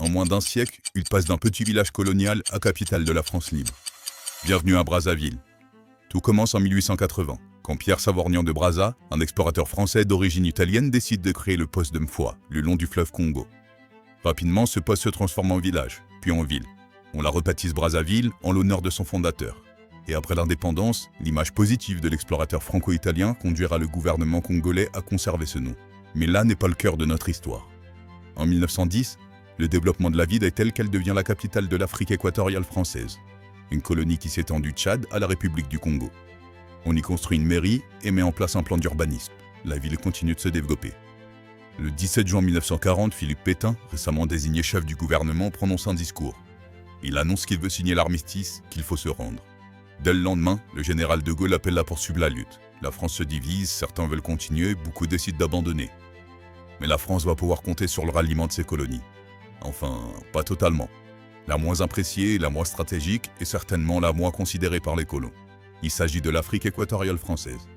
En moins d'un siècle, il passe d'un petit village colonial à capitale de la France libre. Bienvenue à Brazzaville. Tout commence en 1880, quand Pierre Savorgnan de Brazza, un explorateur français d'origine italienne, décide de créer le poste de Mfoa, le long du fleuve Congo. Rapidement, ce poste se transforme en village, puis en ville. On la rebaptise Brazzaville en l'honneur de son fondateur. Et après l'indépendance, l'image positive de l'explorateur franco-italien conduira le gouvernement congolais à conserver ce nom. Mais là n'est pas le cœur de notre histoire. En 1910, le développement de la ville est tel qu'elle devient la capitale de l'Afrique équatoriale française, une colonie qui s'étend du Tchad à la République du Congo. On y construit une mairie et met en place un plan d'urbanisme. La ville continue de se développer. Le 17 juin 1940, Philippe Pétain, récemment désigné chef du gouvernement, prononce un discours. Il annonce qu'il veut signer l'armistice, qu'il faut se rendre. Dès le lendemain, le général de Gaulle appelle à poursuivre la lutte. La France se divise, certains veulent continuer, beaucoup décident d'abandonner. Mais la France va pouvoir compter sur le ralliement de ses colonies. Enfin, pas totalement. La moins appréciée, la moins stratégique et certainement la moins considérée par les colons. Il s'agit de l'Afrique équatoriale française.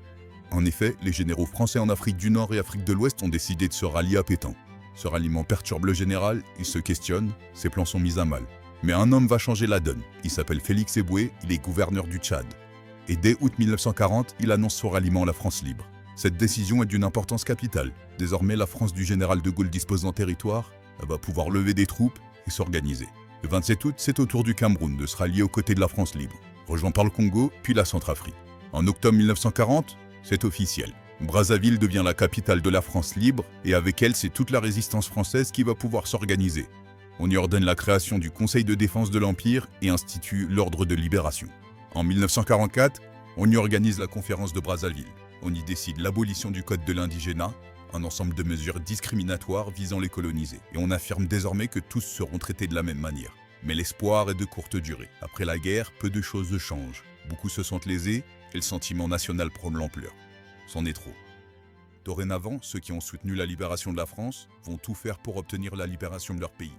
En effet, les généraux français en Afrique du Nord et Afrique de l'Ouest ont décidé de se rallier à Pétain. Ce ralliement perturbe le général, il se questionne, ses plans sont mis à mal. Mais un homme va changer la donne. Il s'appelle Félix Éboué, il est gouverneur du Tchad. Et dès août 1940, il annonce son ralliement à la France libre. Cette décision est d'une importance capitale. Désormais, la France du général de Gaulle dispose d'un territoire, elle va pouvoir lever des troupes et s'organiser. Le 27 août, c'est au tour du Cameroun de se rallier aux côtés de la France libre, rejoint par le Congo, puis la Centrafrique. En octobre 1940, c'est officiel. Brazzaville devient la capitale de la France libre et avec elle, c'est toute la résistance française qui va pouvoir s'organiser. On y ordonne la création du Conseil de défense de l'Empire et institue l'ordre de libération. En 1944, on y organise la conférence de Brazzaville. On y décide l'abolition du code de l'indigénat, un ensemble de mesures discriminatoires visant les colonisés. Et on affirme désormais que tous seront traités de la même manière. Mais l'espoir est de courte durée. Après la guerre, peu de choses changent. Beaucoup se sentent lésés et le sentiment national prend de l'ampleur. C'en est trop. Dorénavant, ceux qui ont soutenu la libération de la France vont tout faire pour obtenir la libération de leur pays.